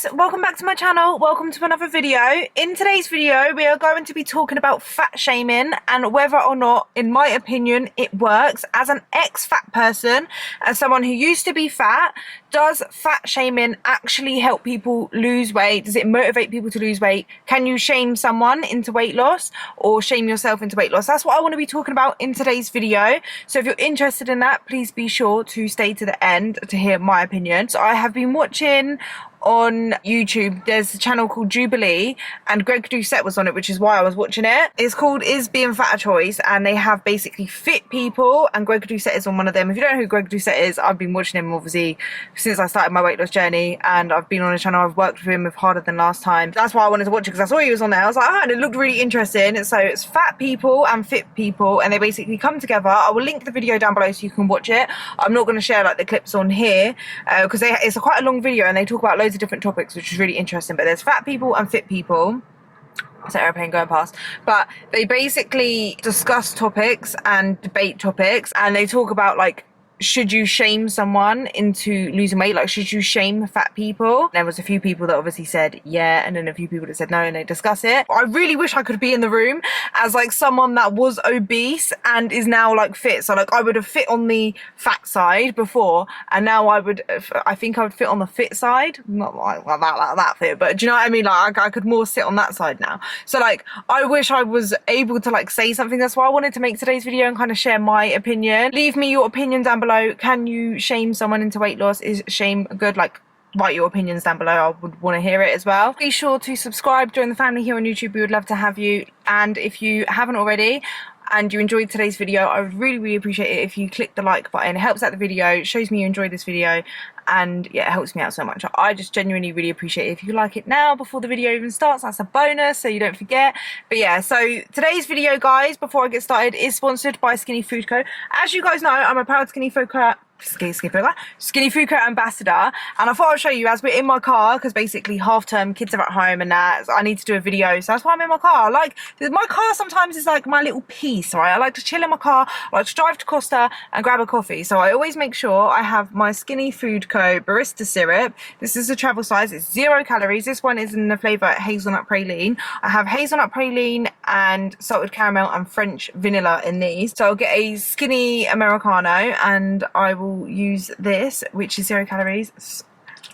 guys, welcome back to my channel. Welcome to another video. In today's video we are going to be talking about fat shaming and whether or not, in my opinion, it works. As an ex-fat person, as someone who used to be fat, does fat shaming actually help people lose weight? Does it motivate people to lose weight? Can you shame someone into weight loss or shame yourself into weight loss? That's what I want to be talking about in today's video. So if you're interested in that, please be sure to stay to the end to hear my opinion. So I have been watching on YouTube, there's a channel called Jubilee and Greg Doucette was on it, which is why I was watching it. It's called Is Being Fat a Choice, and they have basically fit people, and Greg Doucette is on one of them. If you don't know who Greg Doucette is, I've been watching him obviously since I started my weight loss journey, and I've been on a channel, I've worked with him with Harder Than Last Time. That's why I wanted to watch it, because I saw he was on there. I was like, oh, and it looked really interesting. So it's fat people and fit people, and they basically come together. I will link the video down below so you can watch it. I'm not going to share like the clips on here because it's quite a long video and they talk about loads of different topics, which is really interesting. But there's fat people and fit people. It's an airplane going past, but they basically discuss topics and debate topics, and they talk about like, should you shame someone into losing weight? Like, should you shame fat people? There was a few people that obviously said yeah, and then a few people that said no, and they discuss it. I really wish I could be in the room as like someone that was obese and is now like fit. So like I would have fit on the fat side before, and now I think I would fit on the fit side. Not like that fit, but do you know what I mean? Like I could more sit on that side now. So like I wish I was able to like say something. That's why I wanted to make today's video and kind of share my opinion. Leave me your opinion down below. Can you shame someone into weight loss? Is shame good? Like, write your opinions down below. I would want to hear it as well. Be sure to subscribe, join the family here on YouTube. We would love to have you. And if you haven't already and you enjoyed today's video, I would really appreciate it if you click the like button. It helps out the video, it shows me you enjoyed this video, and yeah, it helps me out so much. I just genuinely really appreciate it if you like it now before the video even starts. That's a bonus, so you don't forget. But yeah, so today's video, guys, before I get started, is sponsored by Skinny Food Co. As you guys know, I'm a proud Skinny Food Co ambassador, and I thought I'd show you as we're in my car, because basically half term, kids are at home and that, so I need to do a video, so that's why I'm in my car. Like, my car sometimes is like my little peace, right? I like to chill in my car, I like to drive to Costa and grab a coffee, so I always make sure I have my Skinny Food Co barista syrup. This is a travel size, it's 0 calories. This one is in the flavour hazelnut praline. I have hazelnut praline and salted caramel and French vanilla in these, so I'll get a skinny Americano, and I will use this, which is 0 calories,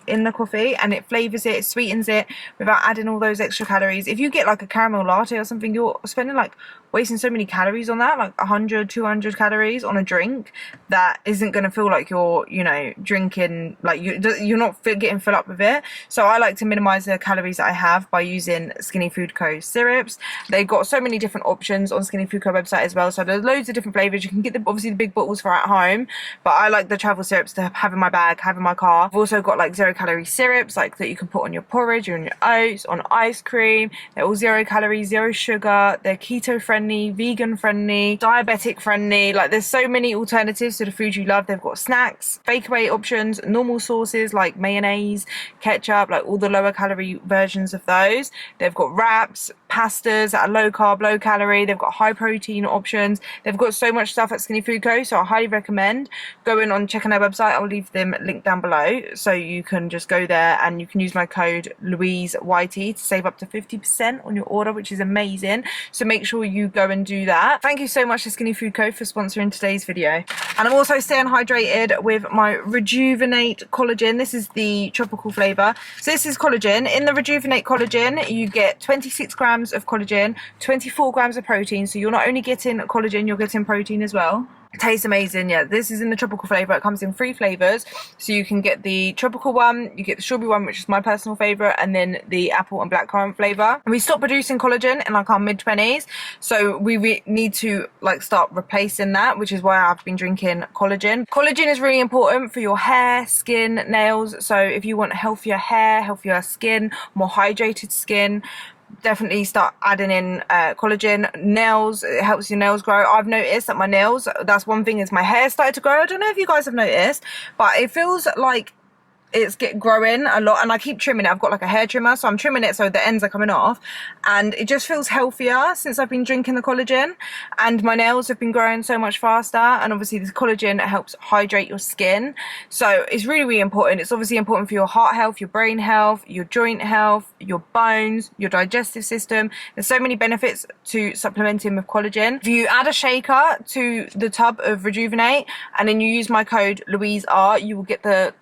in the coffee, and it flavors it, sweetens it without adding all those extra calories. If you get like a caramel latte or something, you're spending like wasting so many calories on that, like 100 200 calories on a drink that isn't going to feel like you're, you know, drinking, like you're not getting full up with it. So I like to minimize the calories that I have by using Skinny Food Co syrups. They've got so many different options on Skinny Food Co website as well, so there's loads of different flavors. You can get obviously the big bottles for at home, but I like the travel syrups to have in my bag, have in my car. I've also got like 0 calorie syrups like that you can put on your porridge or on your oats, on ice cream. They're all 0 calories, 0 sugar, they're keto friendly, vegan friendly, diabetic friendly. Like, there's so many alternatives to the food you love. They've got snacks, bake away options, normal sauces like mayonnaise, ketchup, like all the lower calorie versions of those. They've got wraps, pastas that are low carb, low calorie. They've got high protein options. They've got so much stuff at Skinny Food Co, so I highly recommend going on, checking their website. I'll leave them linked down below, so you can just go there and you can use my code LouiseYT to save up to 50% on your order, which is amazing. So make sure you go and do that. Thank you so much to Skinny Food Co for sponsoring today's video. And I'm also staying hydrated with my Rejuvenate collagen. This is the tropical flavor. So this is collagen. In the Rejuvenate collagen, you get 26 grams of collagen, 24 grams of protein. So you're not only getting collagen, you're getting protein as well. It tastes amazing. Yeah, this is in the tropical flavor. It comes in 3 flavors, so you can get the tropical one, you get the strawberry one, which is my personal favorite, and then the apple and blackcurrant flavor. And we stopped producing collagen in like our mid-20s, so we need to like start replacing that, which is why I've been drinking collagen. Collagen is really important for your hair, skin, nails. So if you want healthier hair, healthier skin, more hydrated skin, definitely start adding in collagen. Nails, it helps your nails grow. I've noticed that my nails, that's one thing, is my hair started to grow. I don't know if you guys have noticed, but it feels like it's growing a lot, and I keep trimming it. I've got like a hair trimmer, so I'm trimming it so the ends are coming off, and it just feels healthier since I've been drinking the collagen, and my nails have been growing so much faster. And obviously this collagen helps hydrate your skin, so it's really, really important. It's obviously important for your heart health, your brain health, your joint health, your bones, your digestive system. There's so many benefits to supplementing with collagen. If you add a shaker to the tub of Rejuvenate and then you use my code LouiseR, you will get the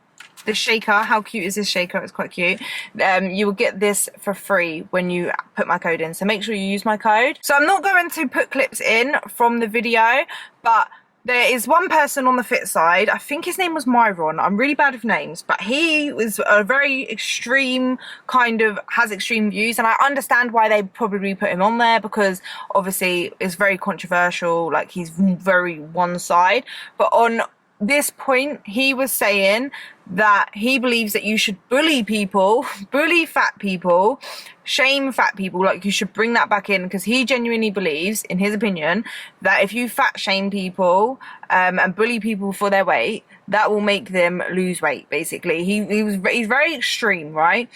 shaker. How cute is this shaker? It's quite cute. You will get this for free when you put my code in, so make sure you use my code. So I'm not going to put clips in from the video, but there is one person on the fit side, I think his name was Myron, I'm really bad with names, but he was a very extreme, kind of has extreme views, and I understand why they probably put him on there, because obviously it's very controversial, like he's very one side. But on this point, he was saying that he believes that you should bully people, bully fat people, shame fat people, like you should bring that back in, because he genuinely believes, in his opinion, that if you fat shame people and bully people for their weight, that will make them lose weight. Basically, he's very extreme, right?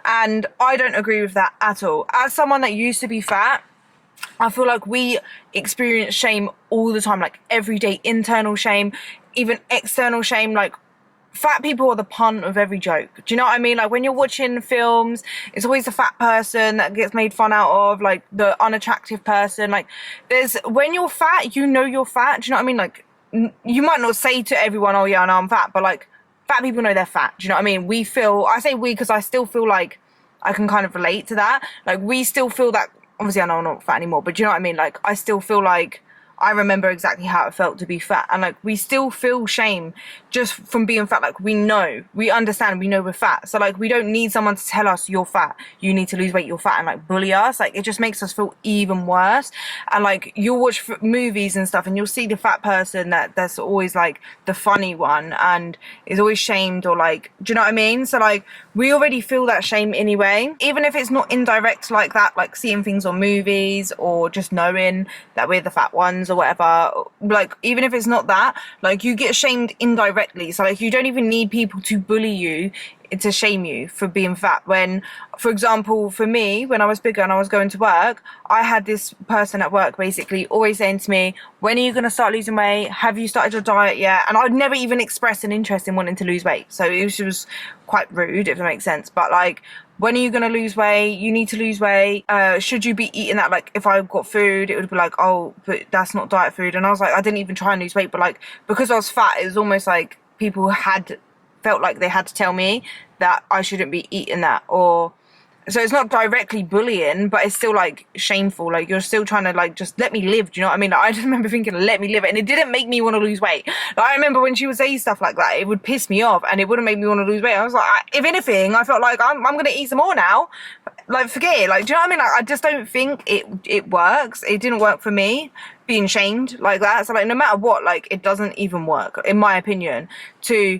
And I don't agree with that at all. As someone that used to be fat, I feel like we experience shame all the time, like everyday internal shame, even external shame. Like fat people are the pun of every joke. Do you know what I mean? Like when you're watching films, it's always the fat person that gets made fun out of, like the unattractive person. Like when you're fat, you know you're fat. Do you know what I mean? Like you might not say to everyone, oh yeah, I know I'm fat, but like fat people know they're fat. Do you know what I mean? I say we because I still feel like I can kind of relate to that. Like we still feel that. Obviously I know I'm not fat anymore, but do you know what I mean? Like I still feel like I remember exactly how it felt to be fat, and like we still feel shame just from being fat. Like we understand, we know we're fat, so like we don't need someone to tell us you're fat, you need to lose weight, you're fat, and like bully us. Like it just makes us feel even worse. And like you'll watch movies and stuff and you'll see the fat person that's always like the funny one and is always shamed, or like, do you know what I mean? So like we already feel that shame anyway, even if it's not indirect like that, like seeing things on movies or just knowing that we're the fat ones or whatever. Like even if it's not that, like you get shamed indirectly. So like you don't even need people to bully you to shame you for being fat. When, for example, for me, when I was bigger and I was going to work, I had this person at work basically always saying to me, when are you going to start losing weight? Have you started your diet yet? And I'd never even expressed an interest in wanting to lose weight, so it was quite rude, if that makes sense. But like, when are you going to lose weight? You need to lose weight. Should you be eating that? Like if I got food, it would be like, oh, but that's not diet food. And I was like, I didn't even try and lose weight, but like because I was fat, it was almost like people felt like they had to tell me that I shouldn't be eating that. Or so it's not directly bullying, but it's still like shameful. Like you're still trying to like just let me live. Do you know what I mean? Like, I just remember thinking, let me live, and it didn't make me want to lose weight. Like I remember when she would say stuff like that, it would piss me off and it wouldn't make me want to lose weight. I was like, if anything, I felt like I'm gonna eat some more now. Like forget it. Like, do you know what I mean? Like I just don't think it works. It didn't work for me being shamed like that. So like no matter what, like it doesn't even work in my opinion to.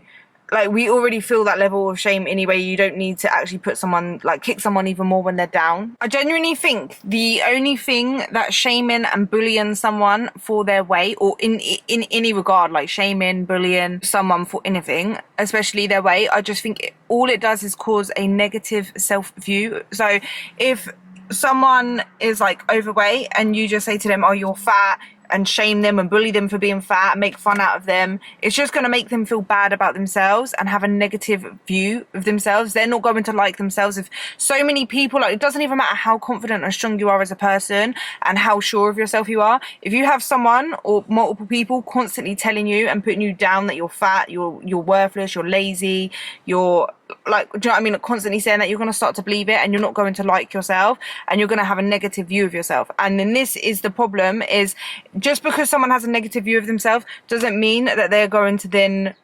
Like we already feel that level of shame anyway. You don't need to actually put someone, like kick someone even more when they're down. I genuinely think the only thing that shaming and bullying someone for their weight, or in any regard, like shaming, bullying someone for anything, especially their weight, I just think all it does is cause a negative self-view. So if someone is like overweight and you just say to them, oh, you're fat, and shame them and bully them for being fat and make fun out of them, it's just going to make them feel bad about themselves and have a negative view of themselves. They're not going to like themselves. If so many people, like it doesn't even matter how confident or strong you are as a person and how sure of yourself you are, if you have someone or multiple people constantly telling you and putting you down that you're fat, you're worthless, you're lazy, you're like, do you know what I mean, like constantly saying that, you're going to start to believe it and you're not going to like yourself and you're going to have a negative view of yourself. And then this is the problem, is just because someone has a negative view of themselves doesn't mean that they're going to then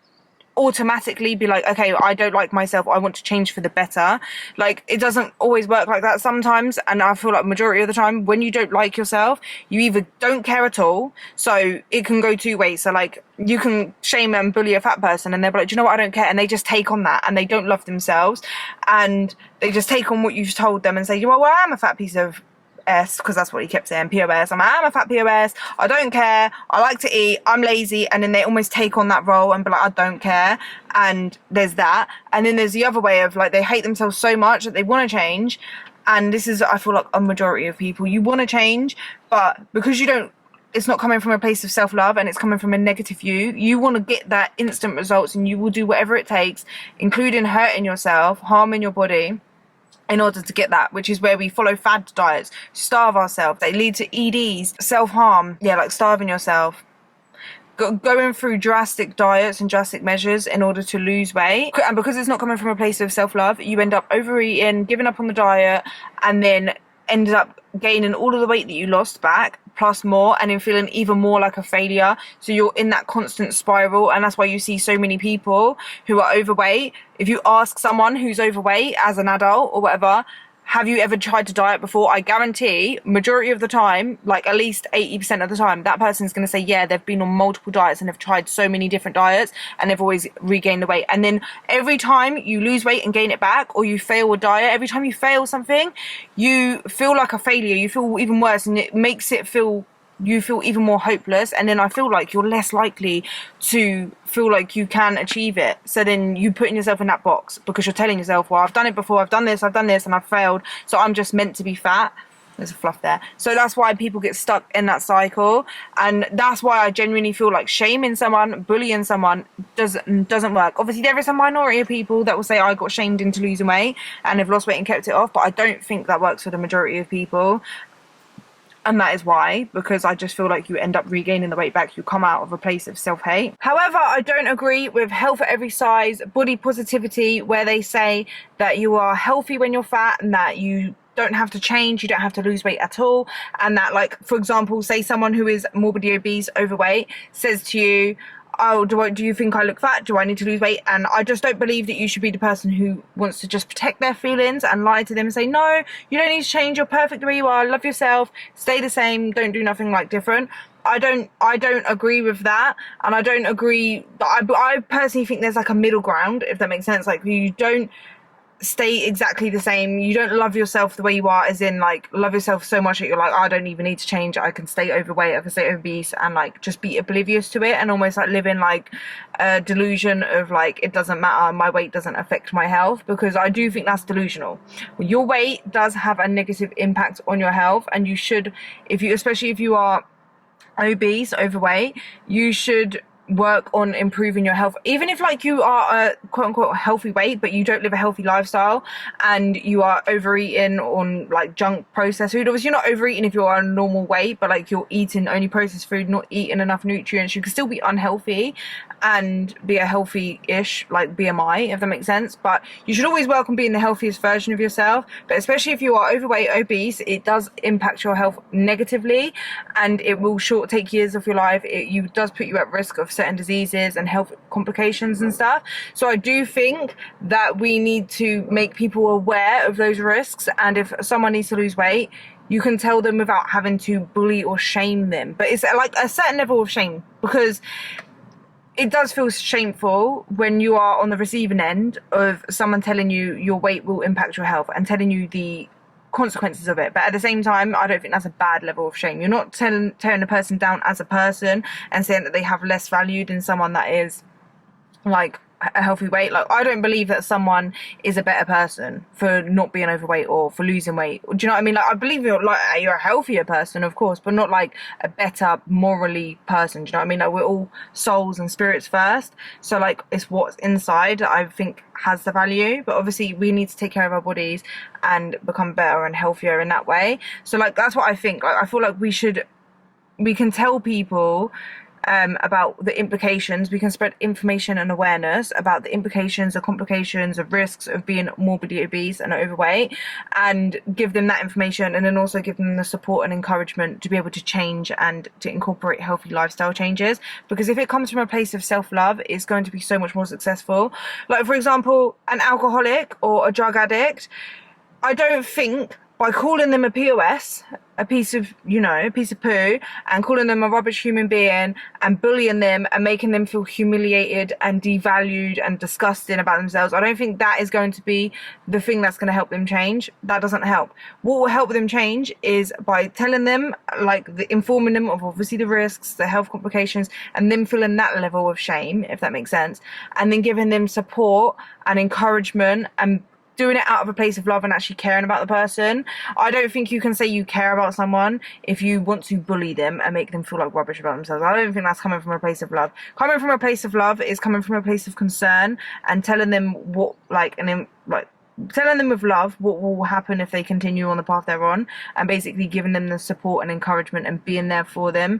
automatically be like, okay, I don't like myself, I want to change for the better. Like it doesn't always work like that sometimes, and I feel like majority of the time when you don't like yourself, you either don't care at all, so it can go two ways. So like you can shame and bully a fat person and they're like, do you know what, I don't care, and they just take on that and they don't love themselves and they just take on what you've told them and say, well, I am a fat piece of POS, because that's what he kept saying, POS. I'm a fat POS. I don't care. I like to eat. I'm lazy. And then they almost take on that role and be like, I don't care. And there's that. And then there's the other way of like, they hate themselves so much that they want to change. And this is, I feel like, a majority of people. You want to change, but because you don't, it's not coming from a place of self-love and it's coming from a negative view, you want to get that instant results, and you will do whatever it takes, including hurting yourself, harming your body, in order to get that, which is where we follow fad diets, starve ourselves. They lead to EDs, self-harm, like starving yourself. Going through drastic diets and drastic measures in order to lose weight, and because it's not coming from a place of self-love, you end up overeating, giving up on the diet, and then ended up gaining all of the weight that you lost back plus more, and then feeling even more like a failure. So you're in that constant spiral, and that's why you see so many people who are overweight. If you ask someone who's overweight as an adult or whatever, have you ever tried to diet before? I guarantee majority of the time, like at least 80% of the time, that person's going to say, yeah, they've been on multiple diets and have tried so many different diets and they've always regained the weight. And then every time you lose weight and gain it back, or you fail a diet, every time you fail something, you feel like a failure. You feel even worse, and it makes it feel, you feel even more hopeless, and then I feel like you're less likely to feel like you can achieve it. So then you putting yourself in that box because you're telling yourself, well, I've done it before, I've done this and I've failed, so I'm just meant to be fat. There's a fluff there. So that's why people get stuck in that cycle, and that's why I genuinely feel like shaming someone, bullying someone doesn't work. Obviously there is a minority of people that will say I got shamed into losing weight and have lost weight and kept it off, but I don't think that works for the majority of people. And that is why, because I just feel like you end up regaining the weight back. You come out of a place of self-hate. However, I don't agree with health at every size, body positivity, where they say that you are healthy when you're fat and that you don't have to change, you don't have to lose weight at all. And that, like, for example, say someone who is morbidly obese, overweight, says to you, oh, do you think I look fat? Do I need to lose weight? And I just don't believe that you should be the person who wants to just protect their feelings and lie to them and say, no, you don't need to change. You're perfect the way you are. Love yourself. Stay the same. Don't do nothing like different. I don't agree with that. And I don't agree. I personally think there's like a middle ground, if that makes sense. Like, you don't stay exactly the same. You don't love yourself the way you are, as in like love yourself so much that you're like, I don't even need to change. I can stay overweight, I can stay obese, and like just be oblivious to it and almost like live in like a delusion of like, it doesn't matter, my weight doesn't affect my health, because I do think that's delusional. Your weight does have a negative impact on your health, and you should, especially if you are obese, overweight, you should work on improving your health. Even if like you are a quote unquote healthy weight but you don't live a healthy lifestyle and you are overeating on like junk processed food, obviously you're not overeating if you're on a normal weight, but like you're eating only processed food, not eating enough nutrients, you can still be unhealthy and be a healthy-ish like BMI, if that makes sense. But you should always work on being the healthiest version of yourself. But especially if you are overweight, obese, it does impact your health negatively, and it will take years of your life. It does put you at risk of certain diseases and health complications and stuff. So I do think that we need to make people aware of those risks, and if someone needs to lose weight, you can tell them without having to bully or shame them. But it's like a certain level of shame, because it does feel shameful when you are on the receiving end of someone telling you your weight will impact your health and telling you the consequences of it. But at the same time, I don't think that's a bad level of shame. You're not tearing a person down as a person and saying that they have less value than someone that is like a healthy weight. Like, I don't believe that someone is a better person for not being overweight or for losing weight. Do you know what I mean? Like, I believe you're a healthier person, of course, but not like a better morally person. Do you know what I mean? Like, we're all souls and spirits first, so like it's what's inside that I think has the value. But obviously we need to take care of our bodies and become better and healthier in that way. So like, that's what I think. Like, I feel like we can tell people about the implications. We can spread information and awareness about the implications, the complications, the risks of being morbidly obese and overweight, and give them that information, and then also give them the support and encouragement to be able to change and to incorporate healthy lifestyle changes. Because if it comes from a place of self-love, it's going to be so much more successful. Like, for example, an alcoholic or a drug addict, I don't think by calling them a POS, a piece of, you know, a piece of poo, and calling them a rubbish human being and bullying them and making them feel humiliated and devalued and disgusting about themselves, I don't think that is going to be the thing that's going to help them change. That doesn't help. What will help them change is by telling them, like, informing them of obviously the risks, the health complications, and them feeling that level of shame, if that makes sense, and then giving them support and encouragement and doing it out of a place of love and actually caring about the person. I don't think you can say you care about someone if you want to bully them and make them feel like rubbish about themselves. I don't think that's coming from a place of love. Coming from a place of love is coming from a place of concern and telling them what, like, and then, like, telling them with love what will happen if they continue on the path they're on, and basically giving them the support and encouragement and being there for them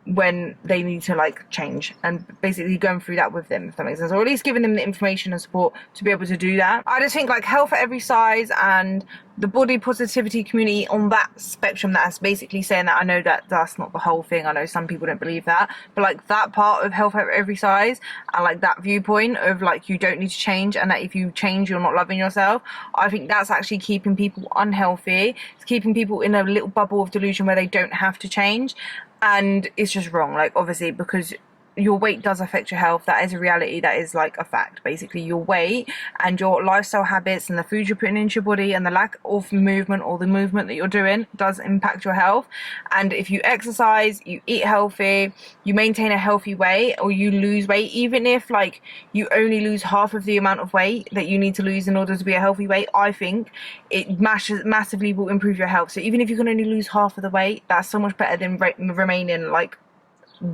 when they need to, like, change, and basically going through that with them, if that makes sense, or at least giving them the information and support to be able to do that. I just think, like, health at every size and the body positivity community on that spectrum, that's basically saying that, I know that that's not the whole thing, I know some people don't believe that, but like that part of health at every size and like that viewpoint of like you don't need to change, and that if you change you're not loving yourself, I think that's actually keeping people unhealthy. It's keeping people in a little bubble of delusion where they don't have to change, and it's just wrong. Like, obviously, because your weight does affect your health, that is a reality, that is like a fact. Basically, your weight and your lifestyle habits and the food you're putting into your body and the lack of movement or the movement that you're doing does impact your health. And if you exercise, you eat healthy, you maintain a healthy weight, or you lose weight, even if like you only lose half of the amount of weight that you need to lose in order to be a healthy weight, I think it massively will improve your health. So even if you can only lose half of the weight, that's so much better than remaining like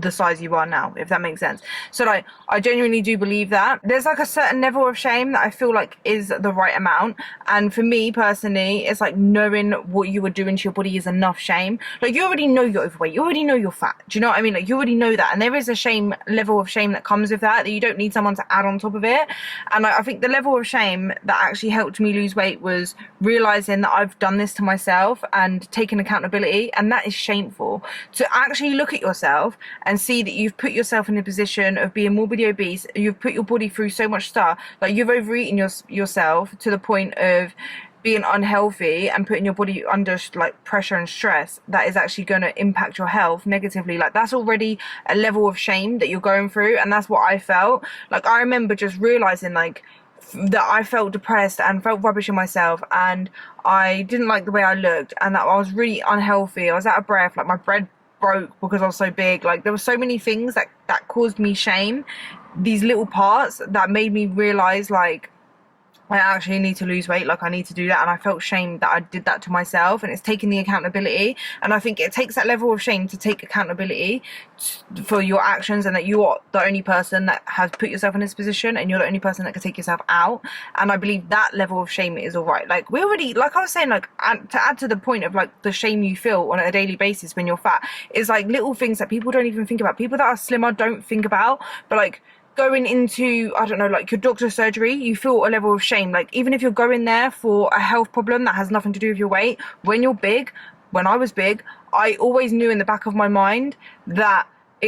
the size you are now, if that makes sense. So like, I genuinely do believe that there's like a certain level of shame that I feel like is the right amount, and for me personally, it's like knowing what you are doing to your body is enough shame. Like, you already know you're overweight, you already know you're fat, do you know what I mean? Like, you already know that, and there is a shame, level of shame that comes with that you don't need someone to add on top of it. And like, I think the level of shame that actually helped me lose weight was realizing that I've done this to myself and taking accountability, and that is shameful. To actually look at yourself and see that you've put yourself in a position of being morbidly obese, you've put your body through so much stuff, like you've overeaten yourself to the point of being unhealthy and putting your body under like pressure and stress that is actually going to impact your health negatively. Like, that's already a level of shame that you're going through, and that's what I felt. Like, I remember just realizing like that I felt depressed and felt rubbish in myself, and I didn't like the way I looked, and that I was really unhealthy. I was out of breath, like my bread broke because I was so big. Like, there were so many things that caused me shame, these little parts that made me realize like I actually need to lose weight, like I need to do that, and I felt shame that I did that to myself. And it's taking the accountability, and I think it takes that level of shame to take accountability for your actions, and that you are the only person that has put yourself in this position, and you're the only person that can take yourself out. And I believe that level of shame is all right. Like, we already, like I was saying, like, to add to the point of like the shame you feel on a daily basis when you're fat, is like little things that people don't even think about. People that are slimmer don't think about, but like going into, I don't know, like your doctor's surgery, you feel a level of shame. Like, even if you're going there for a health problem that has nothing to do with your weight, when you're big, when I was big, I always knew in the back of my mind that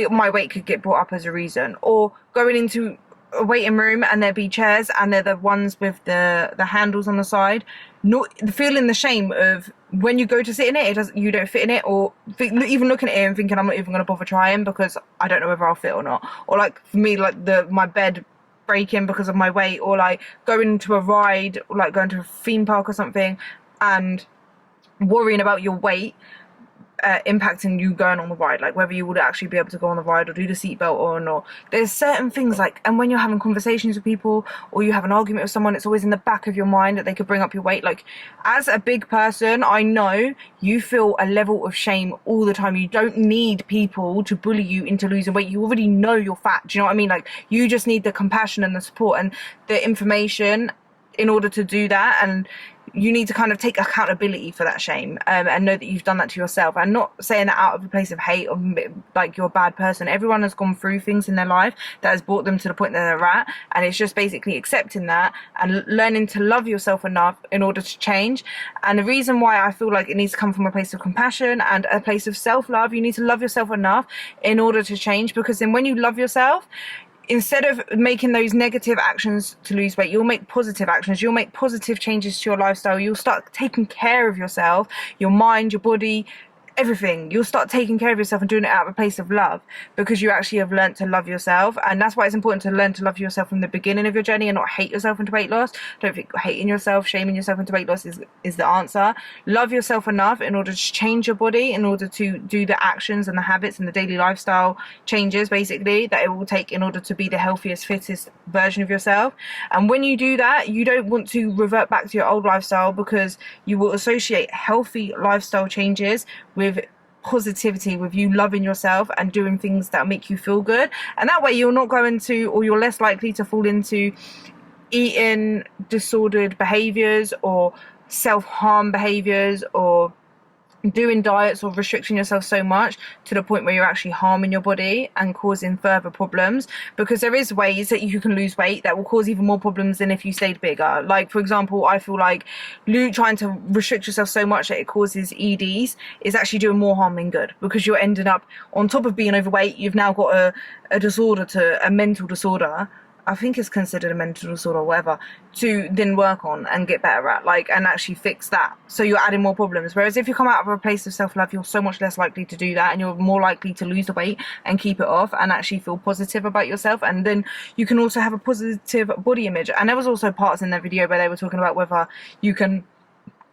my weight could get brought up as a reason. Or going into a waiting room and there'd be chairs and they're the ones with the handles on the side, not feeling the shame of when you go to sit in it, you don't fit in it, or even looking at it and thinking I'm not even going to bother trying because I don't know whether I'll fit or not. Or like, for me, like my bed breaking because of my weight, or like going to a ride, or like going to a theme park or something and worrying about your weight impacting you going on the ride, like whether you would actually be able to go on the ride or do the seatbelt on. Or there's certain things like, and when you're having conversations with people or you have an argument with someone, it's always in the back of your mind that they could bring up your weight. Like, as a big person, I know you feel a level of shame all the time. You don't need people to bully you into losing weight. You already know you're fat, do you know what I mean? Like, you just need the compassion and the support and the information in order to do that. And you need to kind of take accountability for that shame, and know that you've done that to yourself, and not saying that out of a place of hate or like you're a bad person. Everyone has gone through things in their life that has brought them to the point that they're at, and it's just basically accepting that and learning to love yourself enough in order to change. And the reason why I feel like it needs to come from a place of compassion and a place of self-love, you need to love yourself enough in order to change, because then when you love yourself, instead of making those negative actions to lose weight, you'll make positive actions. You'll make positive changes to your lifestyle. You'll start taking care of yourself, your mind, your body, everything. You'll start taking care of yourself and doing it out of a place of love, because you actually have learned to love yourself. And that's why it's important to learn to love yourself from the beginning of your journey and not hate yourself into weight loss. Don't think hating yourself, shaming yourself into weight loss is the answer. Love yourself enough in order to change your body, in order to do the actions and the habits and the daily lifestyle changes basically that it will take in order to be the healthiest, fittest version of yourself. And when you do that, you don't want to revert back to your old lifestyle, because you will associate healthy lifestyle changes with positivity, with you loving yourself and doing things that make you feel good. And that way you're not going to, or you're less likely to fall into eating disordered behaviors or self-harm behaviors, or doing diets or restricting yourself so much to the point where you're actually harming your body and causing further problems. Because there is ways that you can lose weight that will cause even more problems than if you stayed bigger. Like, for example, I feel like trying to restrict yourself so much that it causes EDs is actually doing more harm than good, because you're ending up, on top of being overweight, you've now got a disorder, a mental disorder, I think it's considered a mental disorder or whatever, to then work on and get better at, like, and actually fix that. So you're adding more problems. Whereas if you come out of a place of self-love, you're so much less likely to do that, and you're more likely to lose the weight and keep it off and actually feel positive about yourself. And then you can also have a positive body image. And there was also parts in that video where they were talking about whether you can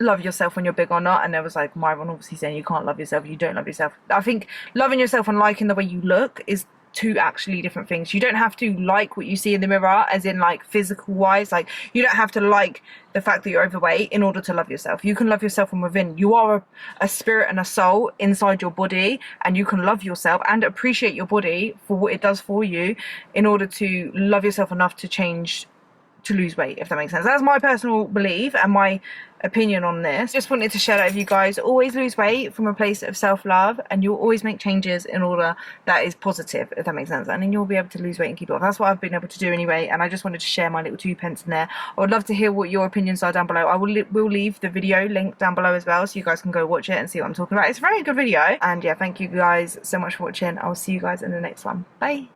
love yourself when you're big or not, and there was like Myron obviously saying you can't love yourself, you don't love yourself. I think loving yourself and liking the way you look is two actually different things. You don't have to like what you see in the mirror, as in like physical wise. Like, you don't have to like the fact that you're overweight in order to love yourself. You can love yourself from within. You are a spirit and a soul inside your body, and you can love yourself and appreciate your body for what it does for you in order to love yourself enough to change, to lose weight, if that makes sense. That's my personal belief and my opinion on this. Just wanted to share that with you guys. Always lose weight from a place of self-love, and you'll always make changes in order that is positive, if that makes sense, and then you'll be able to lose weight and keep it off. That's what I've been able to do anyway, and I just wanted to share my little 2 pence in there. I would love to hear what your opinions are down below. I will leave the video link down below as well, so you guys can go watch it and see what I'm talking about. It's a very good video, and yeah, thank you guys so much for watching. I'll see you guys in the next one. Bye.